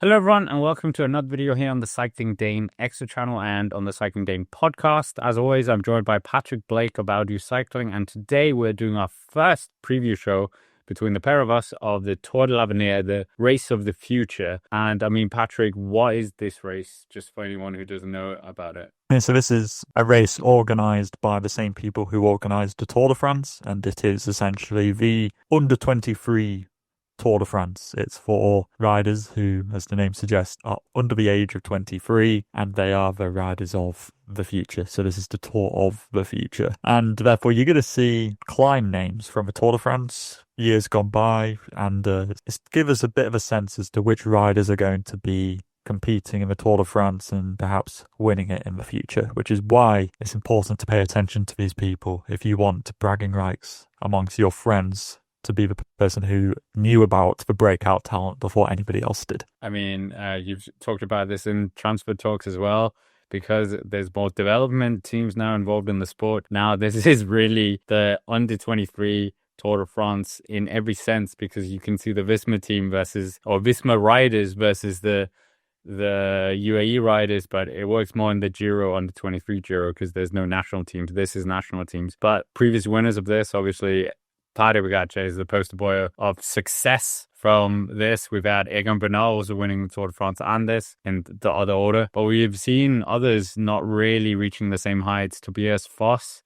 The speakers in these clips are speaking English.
Hello everyone and welcome to another video here on the Cycling Dane Extra channel and on the Cycling Dane podcast. As always, I'm joined by Patrick Blake of About You Cycling, and today we're doing our first preview show between the pair of us of the Tour de l'Avenir, the race of the future. And I mean, Patrick, what is this race? Just for anyone who doesn't know about it. So this is a race organised by the same people who organised the Tour de France, and it is essentially the under-23 Tour de France. It's for riders who, as the name suggests, are under the age of 23, and they are the riders of the future. So this is the Tour of the future. And therefore, you're going to see climb names from the Tour de France years gone by, and give us a bit of a sense as to which riders are going to be competing in the Tour de France and perhaps winning it in the future, which is why it's important to pay attention to these people if you want bragging rights amongst your friends to be the person who knew about the breakout talent before anybody else did. I mean, you've talked about this in transfer talks as well, because there's more development teams now involved in the sport. Now, this is really the under-23 Tour de France in every sense, because you can see the Visma team Visma riders versus the UAE riders, but it works more in the Giro, under 23 Giro, because there's no national teams. This is national teams. But previous winners of this, obviously, Tadej Pogačar is the poster boy of success from this. We've had Egan Bernal also winning the Tour de France and this in the other order. But we've seen others not really reaching the same heights. Tobias Foss,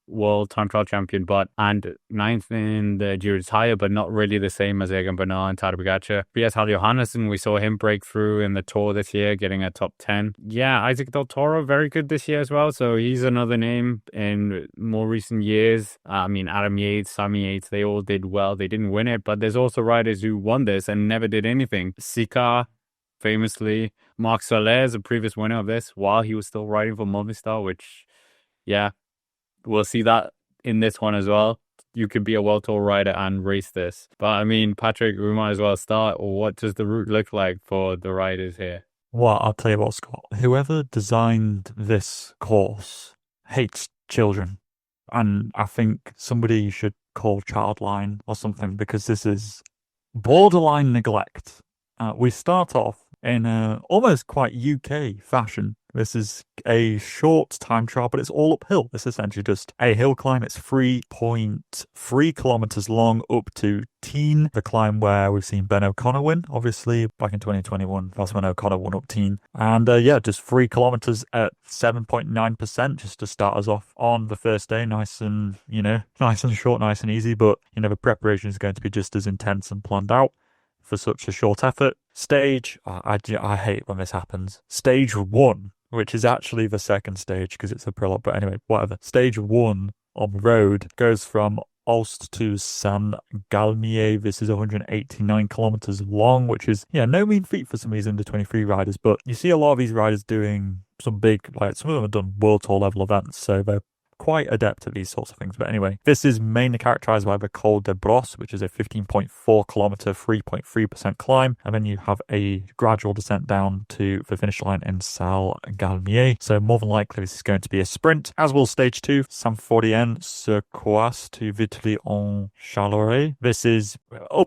world time trial champion, and ninth in the Giro d'Italia, but not really the same as Egan Bernal and Tadej Pogačar. Tobias Hansen, we saw him break through in the Tour this year, getting a top 10. Yeah, Isaac Del Toro, very good this year as well. So he's another name in more recent years. Adam Yates, Sammy Yates, they all did well. They didn't win it, but there's also riders who won this and never did anything. Sika, famously. Marc Soler is a previous winner of this while he was still riding for Movistar, which, yeah, we'll see that in this one as well. You could be a World Tour rider and race this. But Patrick, we might as well start. What does the route look like for the riders here? Well, I'll tell you what, Scott. Whoever designed this course hates children. And I think somebody should call Childline or something, because this is borderline neglect. We start off in a almost quite UK fashion. This is a short time trial, but it's all uphill. It's essentially just a hill climb. It's 3.3 kilometers long up to Teen, the climb where we've seen Ben O'Connor win, obviously, back in 2021. That's when O'Connor won up Teen. And just 3 kilometers at 7.9%, just to start us off on the first day. Nice and short, nice and easy. But, the preparation is going to be just as intense and planned out for such a short effort. Stage, I hate when this happens. Stage 1, which is actually the second stage because it's a prologue, but anyway, whatever. Stage 1 on the road goes from Ulst to Saint-Galmier. This is 189 kilometers long, which is, no mean feat for some of these under-23 riders, but you see a lot of these riders doing some big, some of them have done World Tour level events, so they're quite adept at these sorts of things. But anyway, this is mainly characterized by the Col de Brosse, which is a 15.4 kilometer, 3.3% climb. And then you have a gradual descent down to the finish line in Saint-Galmier. So more than likely, this is going to be a sprint, as will stage 2, Saint-Frodien-sur-Coise to Vitry-en-Chalaronne. This is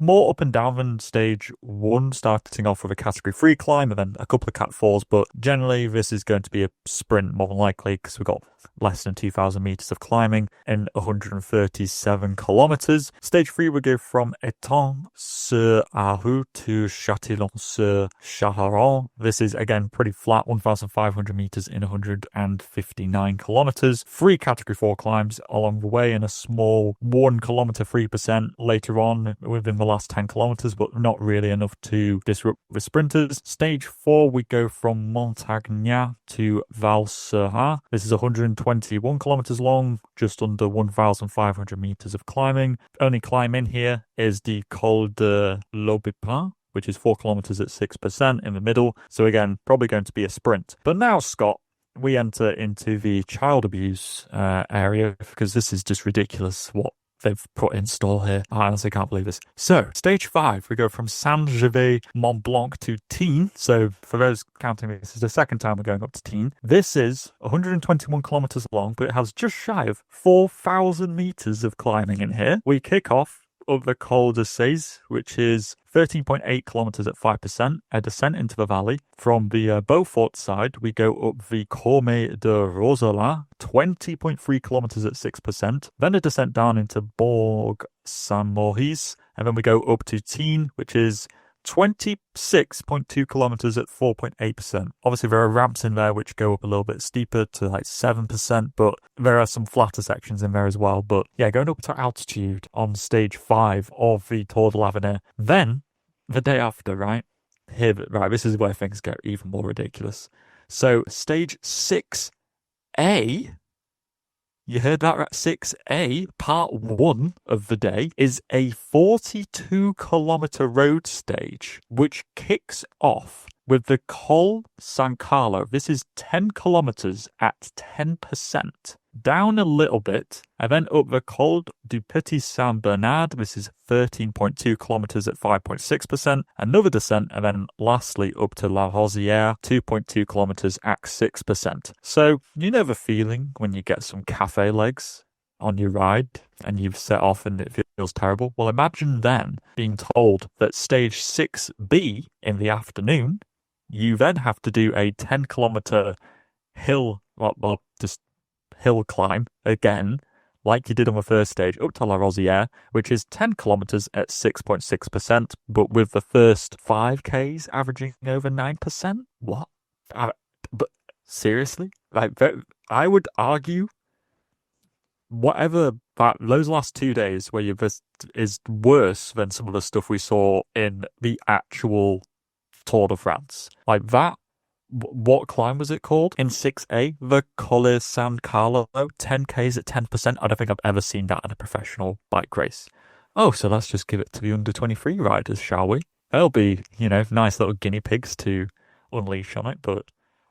more up and down than stage 1, starting off with a category 3 climb and then a couple of cat 4s. But generally, this is going to be a sprint, more than likely, because we've got less than 2,000 meters of climbing in 137 kilometers. Stage 3 will go from Étang-sur-Arroux to Châtillon-sur-Chalaronne. This is again pretty flat, 1,500 meters in 159 kilometers. 3 category 4 climbs along the way and a small 1 kilometer 3% later on within the last 10 kilometers, but not really enough to disrupt the sprinters. Stage 4, we go from Montagnat to Val-Seurat. This is 121 kilometers long, just under 1,500 meters of climbing. Only climb in here is the Col de l'Aubépin, which is 4 kilometers at 6% in the middle. So again, probably going to be a sprint. But now, Scott, we enter into the child abuse area, because this is just ridiculous what they've put in store here. I honestly can't believe this. So, stage 5, we go from Saint-Gervais-Mont-Blanc to Teen. So, for those counting, this is the second time we're going up to Teen. This is 121 kilometers long, but it has just shy of 4,000 meters of climbing in here. We kick off up the Col de Seize, which is 13.8 kilometers at 5%, a descent into the valley. From the Beaufort side, we go up the Cormet de Roselin, 20.3 kilometers at 6%, then a descent down into Bourg Saint-Maurice, and then we go up to Tignes, which is 26.2 kilometers at 4.8%. Obviously, there are ramps in there which go up a little bit steeper to like 7%, but there are some flatter sections in there as well. But yeah, going up to altitude on stage 5 of the Tour de l'Avenir. Then, the day after, right? This is where things get even more ridiculous. So, stage 6A, you heard that right? 6A, part 1 of the day, is a 42-kilometer road stage, which kicks off with the Col San Carlo. This is 10 kilometers at 10%. Down a little bit, and then up the Col du Petit Saint Bernard. This is 13.2 kilometers at 5.6%. Another descent, and then lastly up to La Rosière, 2.2 kilometers at 6%. So you know the feeling when you get some cafe legs on your ride and you've set off and it feels terrible. Well, imagine then being told that stage 6B in the afternoon, you then have to do a 10-kilometer hill, just hill climb again, like you did on the first stage, up to La Rosière, which is 10 kilometers at 6.6%, but with the first 5Ks averaging over 9%. What? But seriously? Like, I would argue those last 2 days where you've is worse than some of the stuff we saw in the actual Tour de France. Like that. What climb was it called? In 6A, the Colle San Carlo, 10Ks at 10%. I don't think I've ever seen that in a professional bike race. Oh, so let's just give it to the under-23 riders, shall we? They'll be, nice little guinea pigs to unleash on it. But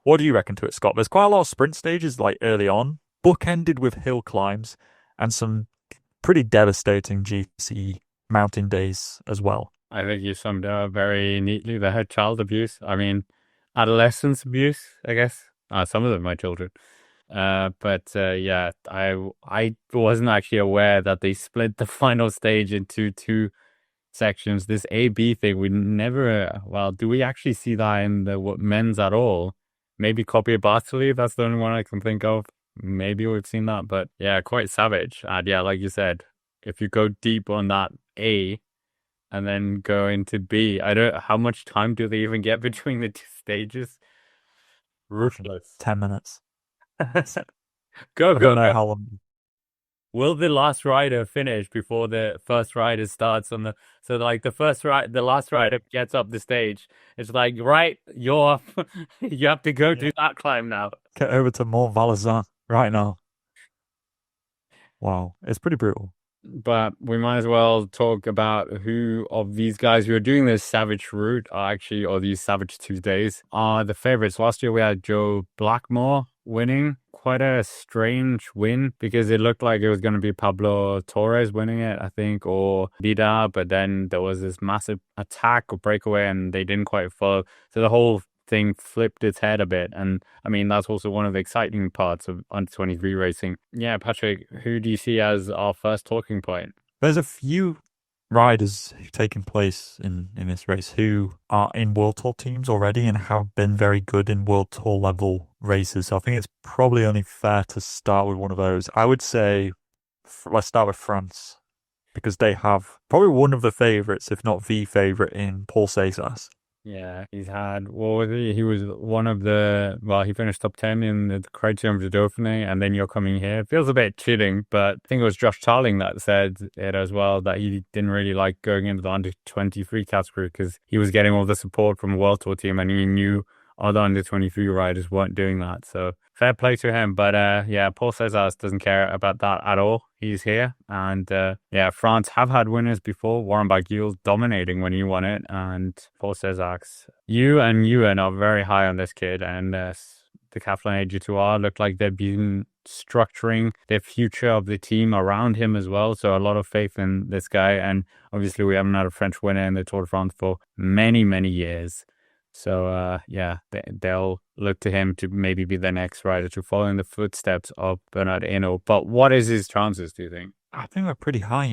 what do you reckon to it, Scott? There's quite a lot of sprint stages like early on, bookended with hill climbs and some pretty devastating GC mountain days as well. I think you summed it up very neatly. They had child abuse. I mean, adolescence abuse, I guess. Some of them, my children. Yeah, I wasn't actually aware that they split the final stage into 2 sections. This A-B thing, we never, do we actually see that in the men's at all? Maybe Copia Bartoli, that's the only one I can think of. Maybe we've seen that, but yeah, quite savage. And yeah, like you said, if you go deep on that A, and then go into B. How much time do they even get between the 2 stages? Ruthless. 10 minutes. Go. I don't know how long. Will the last rider finish before the first rider starts on the... So like the last rider gets up the stage. It's like, right, you're off. You have to go do that climb now. Get over to Mont Valaisan right now. Wow, it's pretty brutal. But we might as well talk about who of these guys who are doing this savage route or these savage Tuesdays are the favorites. Last year we had Joe Blackmore winning. Quite a strange win because it looked like it was going to be Pablo Torres winning it, I think, or Widar, but then there was this massive attack or breakaway and they didn't quite follow. So the whole thing flipped its head a bit. And I mean, that's also one of the exciting parts of under-23 racing. Yeah, Patrick, who do you see as our first talking point? There's a few riders who've taken place in this race who are in World Tour teams already and have been very good in World Tour level races. So I think it's probably only fair to start with one of those. I would say, let's start with France, because they have probably one of the favourites, if not the favourite, in Paul Seixas. Yeah, he's had, what was he? He was one of he finished top 10 in the Criterium de Dauphiné, and then you're coming here. It feels a bit cheating, but I think it was Josh Tarling that said it as well, that he didn't really like going into the under-23 category because he was getting all the support from a World Tour team, and he knew other under-23 riders weren't doing that. So fair play to him. But Paul Seixas doesn't care about that at all. He's here. And France have had winners before. Warren Barguil dominating when he won it. And Paul Seixas, you and Ewan are very high on this kid. And the Decathlon AG2R look like they've been structuring the future of the team around him as well. So a lot of faith in this guy. And obviously we haven't had a French winner in the Tour de France for many, many years. So, they'll look to him to maybe be the next rider to follow in the footsteps of Bernard Hinault. But what is his chances, do you think? I think they're pretty high,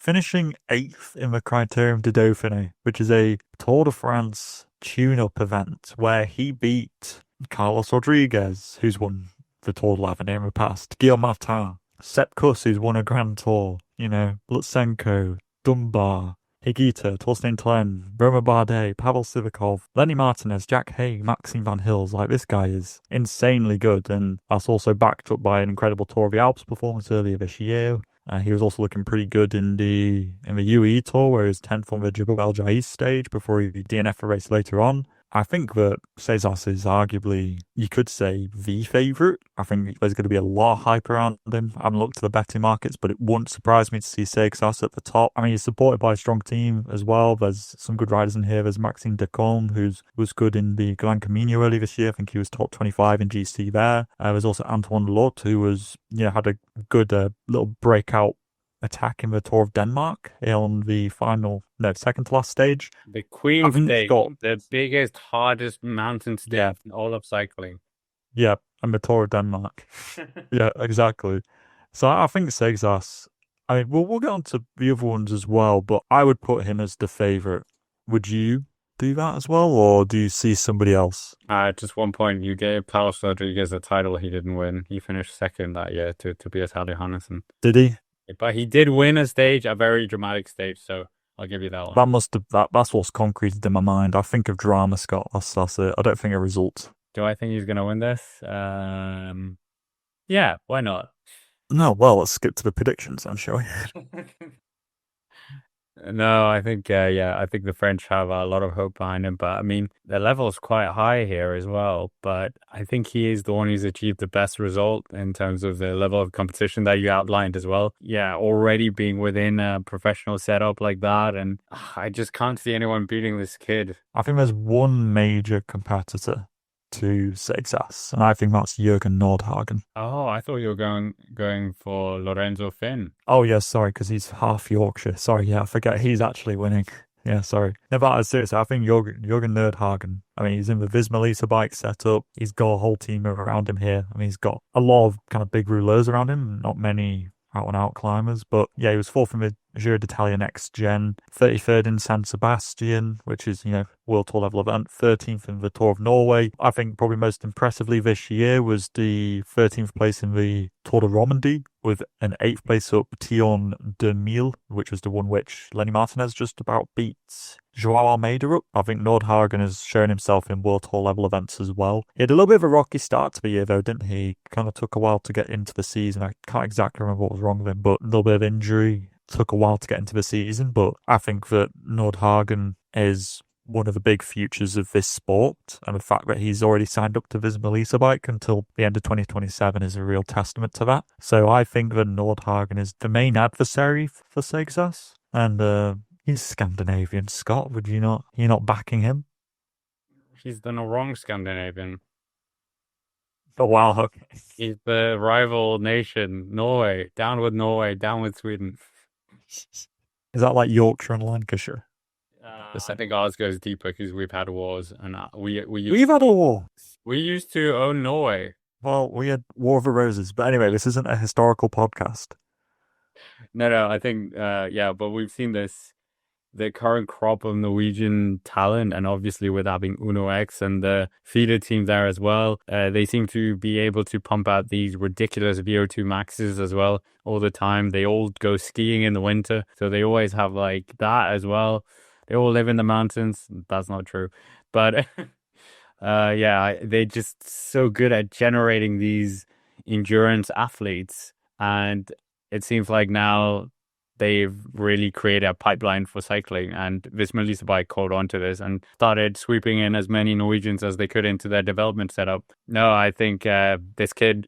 finishing 8th in the Criterium de Dauphiné, which is a Tour de France tune-up event where he beat Carlos Rodriguez, who's won the Tour de l'Avenir in the past, Guillaume Martin, Sepp Kuss, who's won a Grand Tour, Lutsenko, Dunbar, Higuita, Torsten Tlen, Romain Bardet, Pavel Sivakov, Lenny Martinez, Jack Hay, Maxime Van Hills. Like, this guy is insanely good, and that's also backed up by an incredible Tour of the Alps performance earlier this year. He was also looking pretty good in the UAE Tour, where he was 10th on the Jebel El Jais stage before he DNF a race later on. I think that Seixas is arguably, you could say, the favourite. I think there's going to be a lot of hype around him. I haven't looked at the betting markets, but it wouldn't surprise me to see Seixas at the top. I mean, he's supported by a strong team as well. There's some good riders in here. There's Maxime Decombe, who was good in the Gran Camino early this year. I think he was top 25 in GC there. There's also Antoine Lotte, who was, had a good little breakout attack in the Tour of Denmark on the second to last stage. The Queen Stage, the biggest, hardest mountain stage in all of cycling. Yeah, and the Tour of Denmark. Yeah, exactly. So I think Seixas, I mean, we'll get on to the other ones as well, but I would put him as the favourite. Would you do that as well, or do you see somebody else? Just 1 point. You gave Paul Rodriguez a title he didn't win. He finished second that year to Tobias Hansen. Did he? But he did win a very dramatic stage, so I'll give you that one. That's what's concreted in my mind. I think of drama, Scott. That's it. I don't think a result. Do I think he's going to win this? Yeah, why not? No, well, let's skip to the predictions then, shall we? No, I think, I think the French have a lot of hope behind him. But, I mean, the level is quite high here as well. But I think he is the one who's achieved the best result in terms of the level of competition that you outlined as well. Yeah, already being within a professional setup like that. And I just can't see anyone beating this kid. I think there's one major competitor to Seixas, and I think that's Jorgen Nordhagen. Oh, I thought you were going for Lorenzo Finn. Oh, yeah, sorry, because he's half Yorkshire. Sorry, yeah, I forget he's actually winning. Yeah, sorry. No, but seriously, I think Jorgen Nordhagen, I mean, he's in the Visma Lease bike setup. He's got a whole team around him here. I mean, he's got a lot of kind of big rouleurs around him, not many out-and-out climbers. But yeah, he was 4th in the Giro d'Italia Next Gen, 33rd in San Sebastian, which is, World Tour level event, 13th in the Tour of Norway. I think probably most impressively this year was the 13th place in the Tour de Romandie, with an 8th place up Tion de Mille, which was the one which Lenny Martinez just about beat Joao Almeida up. I think Nordhagen has shown himself in World Tour level events as well. He had a little bit of a rocky start to the year though, didn't he? Kind of took a while to get into the season. I can't exactly remember what was wrong with him, but a little bit of injury. Took a while to get into the season, but I think that Nordhagen is one of the big futures of this sport, and the fact that he's already signed up to Visma Lease bike until the end of 2027 is a real testament to that. So I think that Nordhagen is the main adversary for Seixas, and he's Scandinavian, Scott. Would you not? You're not backing him? He's the wrong Scandinavian. Oh, wow, okay. He's the rival nation, Norway. Down with Norway, down with Sweden. Is that like Yorkshire and Lancashire? I think ours goes deeper because we've had wars, and we've had a war. We used to own Norway. Well, we had War of the Roses, but anyway, this isn't a historical podcast. No, I think but we've seen the current crop of Norwegian talent, and obviously with having Uno X and the feeder team there as well, they seem to be able to pump out these ridiculous VO2 maxes as well all the time. They all go skiing in the winter, so they always have like that as well. They all live in the mountains. That's not true, but they're just so good at generating these endurance athletes, and it seems like now they've really created a pipeline for cycling, and Visma Lease bike caught on to this and started sweeping in as many Norwegians as they could into their development setup. No, I think this kid,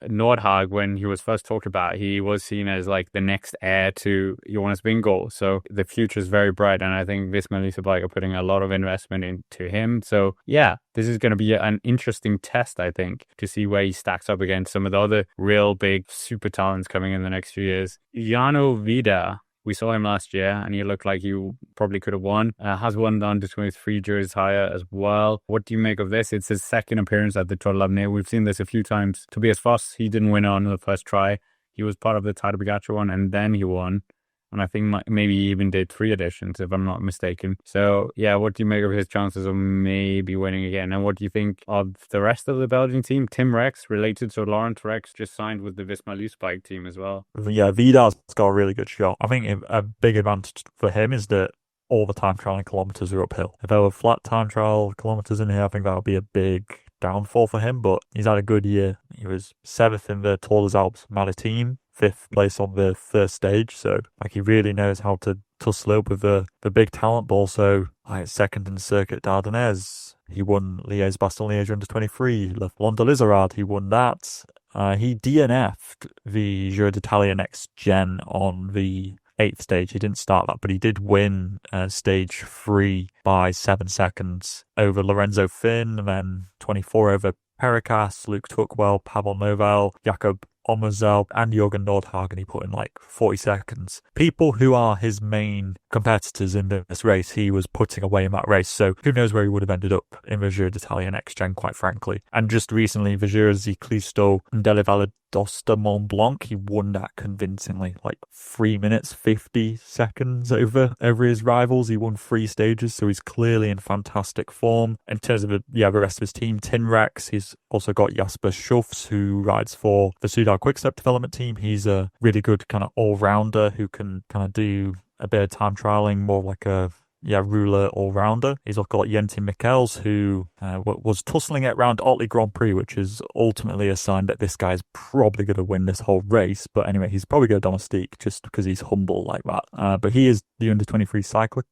Nordhagen, when he was first talked about, he was seen as like the next heir to Jonas Vingegaard. So the future is very bright, and I think Visma Lease bike are putting a lot of investment into him. So yeah, this is going to be an interesting test, I think, to see where he stacks up against some of the other real big super talents coming in the next few years. Jarno Widar, we saw him last year, and he looked like he probably could have won. Has won the under-23 Giro d'Italia as well. What do you make of this? It's his second appearance at the Tour de l'Avenir. We've seen this a few times. Tobias Foss, he didn't win on the first try. He was part of the Tadej Pogačar one, and then he won. And I think maybe he even did 3 editions, if I'm not mistaken. So, yeah, what do you make of his chances of maybe winning again? And what do you think of the rest of the Belgian team? Tim Rex, related to Laurent Rex, just signed with the Visma Loosbike team as well. Yeah, Vidar's got a really good shot. I think a big advantage for him is that all the time trialing kilometers are uphill. If there were flat time trial kilometers in here, I think that would be a big downfall for him, but he's had a good year. He was 7th in the Tour des Alpes Maritime, 5th place on the first stage, so like he really knows how to tussle up with the big talent, but also like 2nd in the Circuit d'Ardennes. He won Liège-Bastogne-Liège under 23. Le Flandre de l'Isère, he won that. He DNF'd the Giro d'Italia Next Gen on the 8th stage. He didn't start that, but he did win stage 3 by 7 seconds over Lorenzo Finn, and then 24 over Pericas, Luke Tuckwell, Pavel Noval, Jakob Omerzel, and Jorgen Nordhagen. He put in like 40 seconds. People who are his main competitors in this race, he was putting away in that race. So who knows where he would have ended up in the Giro d'Italia Next Gen, quite frankly. And just recently, the Giro Ciclisto delle Valle d'Aosta Mont Blanc, he won that convincingly, like 3 minutes 50 seconds over his rivals. He won 3 stages, so he's clearly in fantastic form. In terms of the rest of his team, Tinrex, he's also got Jasper Schufs, who rides for the Soudal Quickstep development team. He's a really good kind of all-rounder who can kind of do a bit of time trialing, more like a ruler all-rounder. He's also got Jentin Michels, who was tussling it around Otley Grand Prix, which is ultimately a sign that this guy's probably going to win this whole race. But anyway, he's probably going to domestique just because he's humble like that. But he is the under-23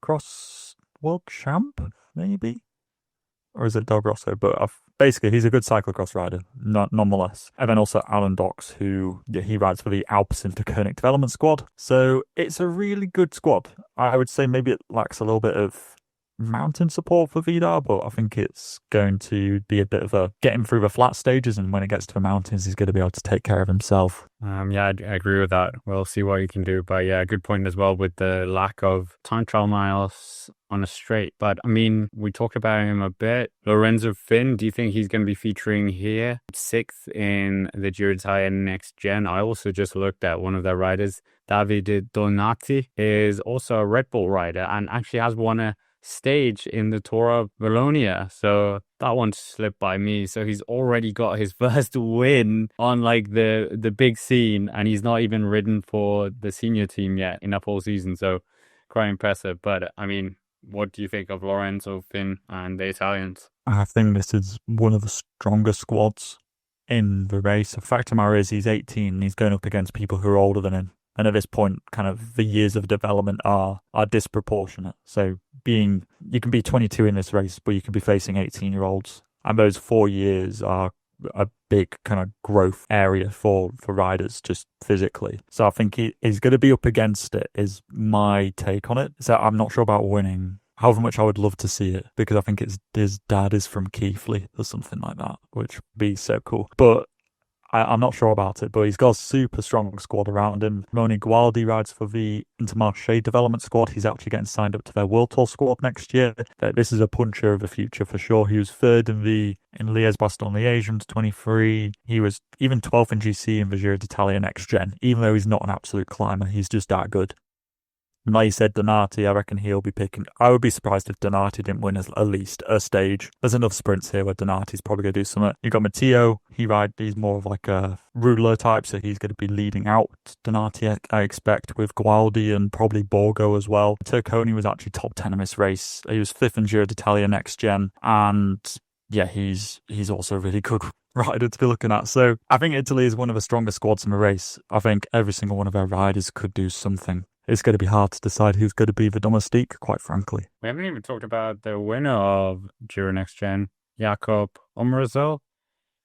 cyclocross world champ, maybe? Or is it Del Grosso? But basically, he's a good cyclocross rider, nonetheless. And then also Alan Dox, who he rides for the Alpes-Interkönig development squad. So it's a really good squad. I would say maybe it lacks a little bit of mountain support for Vidar, but I think it's going to be a bit of a get him through the flat stages, and when it gets to the mountains, he's going to be able to take care of himself. Yeah, I agree with that. We'll see what he can do. But yeah, good point as well with the lack of time trial miles on a straight. But I mean, we talked about him a bit. Lorenzo Finn, do you think he's going to be featuring here? 6th in the Giro d'Italia Next Gen. I also just looked at one of their riders. Davide Donati is also a Red Bull rider and actually has won a stage in the Tour of Wallonia, so that one slipped by me. So he's already got his first win on like the big scene, and he's not even ridden for the senior team yet in a full season, so quite impressive. But I mean, what do you think of Lorenzo Finn and the Italians? I think this is one of the strongest squads in the race. The fact of the matter is he's 18 and he's going up against people who are older than him. And at this point, kind of the years of development are disproportionate. So you can be 22 in this race, but you can be facing 18-year-olds. And those 4 years are a big kind of growth area for riders, just physically. So I think he's going to be up against it, is my take on it. So I'm not sure about winning. However much I would love to see it, because I think his dad is from Keighley or something like that, which would be so cool. But I'm not sure about it, but he's got a super strong squad around him. Moni Gualdi rides for the Intermarché development squad. He's actually getting signed up to their World Tour squad next year. This is a puncher of the future for sure. He was 3rd in Liège-Bastogne-Liège under 23. He was even 12th in GC in the Giro d'Italia Next Gen. Even though he's not an absolute climber, he's just that good. And like you said, Donati, I reckon he'll be picking. I would be surprised if Donati didn't win at least a stage. There's enough sprints here where Donati's probably going to do something. You got Matteo. He's more of like a ruler type, so he's going to be leading out Donati, I expect, with Gualdi and probably Borgo as well. Turconi was actually top 10 in this race. He was 5th in Giro d'Italia Next Gen, and yeah, he's also a really good rider to be looking at. So I think Italy is one of the strongest squads in the race. I think every single one of their riders could do something. It's going to be hard to decide who's going to be the domestique, quite frankly. We haven't even talked about the winner of Giro Next Gen, Jakob Omerzel,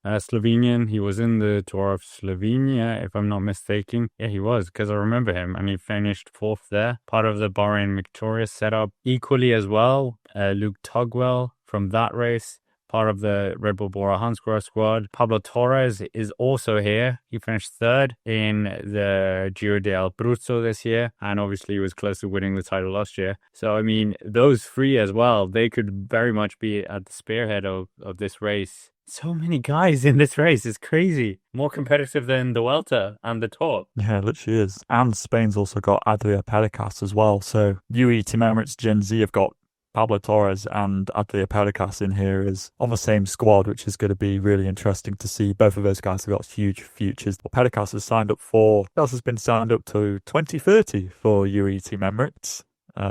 Slovenian. He was in the Tour of Slovenia, if I'm not mistaken. Yeah, he was, because I remember him, and he finished 4th there. Part of the Bahrain Victoria setup equally as well. Luke Tugwell from that race. part of the Red Bull Bora Hansgrohe squad. Pablo Torres is also here. He finished third in the Giro del Abruzzo this year, and obviously he was close to winning the title last year. So, I mean, those three as well, they could very much be at the spearhead of this race. So many guys in this race. It's crazy. More competitive than the Vuelta and the Tour. Yeah, it literally is. And Spain's also got Adria Pericas as well. So UAE Team Emirates Gen Z have got Pablo Torres and Adria Pericas in here is on the same squad, which is going to be really interesting to see. Both of those guys have got huge futures. Pericas has signed up has been signed up to 2030 for UAE Team Emirates.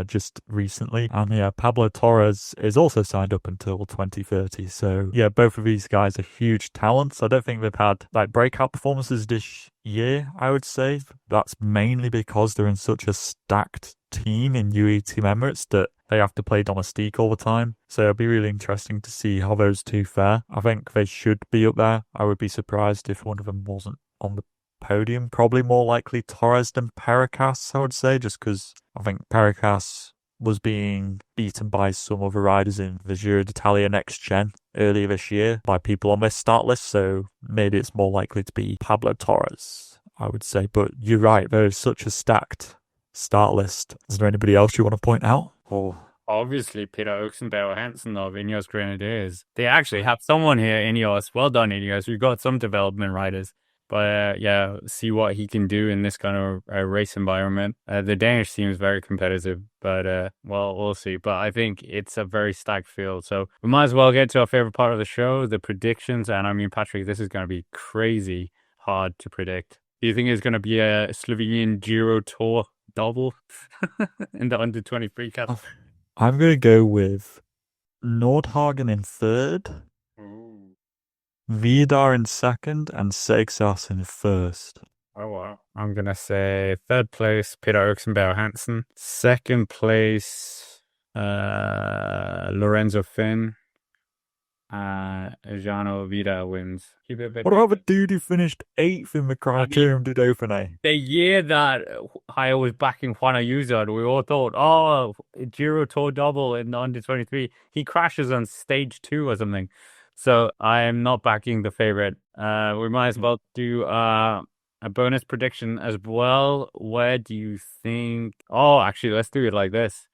Just recently, and yeah, Pablo Torres is also signed up until 2030. So yeah, both of these guys are huge talents. I don't think they've had like breakout performances this year, I would say. That's mainly because they're in such a stacked team in UAE Team Emirates that they have to play domestique all the time. So it'll be really interesting to see how those two fare. I think they should be up there. I would be surprised if one of them wasn't on the podium. Probably more likely Torres than Pericas, I would say, just because I think Pericas was being beaten by some other riders in the Giro d'Italia Next Gen earlier this year by people on this start list, so maybe it's more likely to be Pablo Torres, I would say. But you're right, there is such a stacked start list. Is there anybody else you want to point out? Oh, obviously Peter Oxenberg or Hansen of Ineos Grenadiers. They actually have someone here, Ineos. Well done, Ineos. We've got some development riders. But yeah, see what he can do in this kind of race environment. The Danish team is very competitive, but well, we'll see. But I think it's a very stacked field. So we might as well get to our favorite part of the show, the predictions. And I mean, Patrick, this is going to be crazy hard to predict. Do you think it's going to be a Slovenian Giro Tour double in the under 23 category? I'm going to go with Nordhagen in third. Widar in second and Seixas in first. Oh, wow. I'm going to say third place, Peter Oxenberg Hansen. Second place, Lorenzo Finn. Jarno Widar wins. What about the dude who finished 8th in the Criterium du Dauphiné? The year that I was backing Juan Ayuso, we all thought, oh, Giro Tour double in the under 23. He crashes on stage 2 or something. So I am not backing the favorite. We might as well do a bonus prediction as well. Where do you think... Oh, actually, let's do it like this.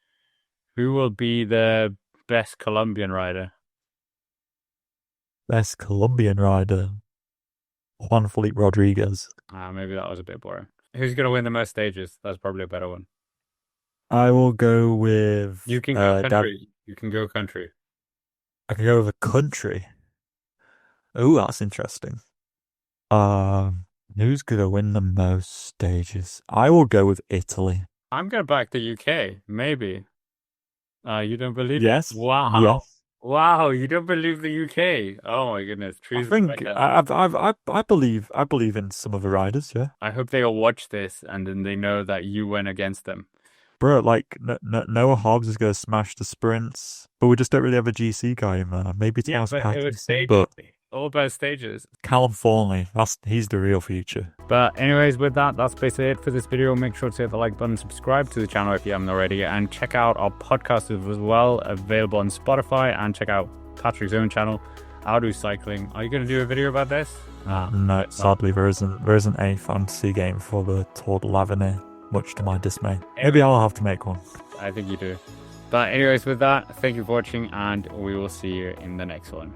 Who will be the best Colombian rider? Best Colombian rider? Juan Felipe Rodriguez. Maybe that was a bit boring. Who's going to win the most stages? That's probably a better one. I will go with... You can go country. You can go country. I can go with a country. Oh, that's interesting. Who's going to win the most stages? I will go with Italy. I'm going to back the UK, maybe. You don't believe Yes. it? Wow. Yes. Wow, you don't believe the UK? Oh my goodness. I think I believe in some of the riders, yeah. I hope they all watch this and then they know that you went against them. Bro, like, Noah Hobbs is going to smash the sprints, but we just don't really have a GC guy in there. Maybe Thomas Patrick, but all about stages. Callum Thornley, he's the real future. But anyways, with that, that's basically it for this video. Make sure to hit the like button, subscribe to the channel if you haven't already, and check out our podcast as well, available on Spotify, and check out Patrick's own channel, I'll Do Cycling. Are you going to do a video about this? No, sadly, there isn't a fantasy game for the Tour de l'Avenir, much to my dismay. Maybe I'll have to make one. I think you do. But anyways, with that, thank you for watching, and we will see you in the next one.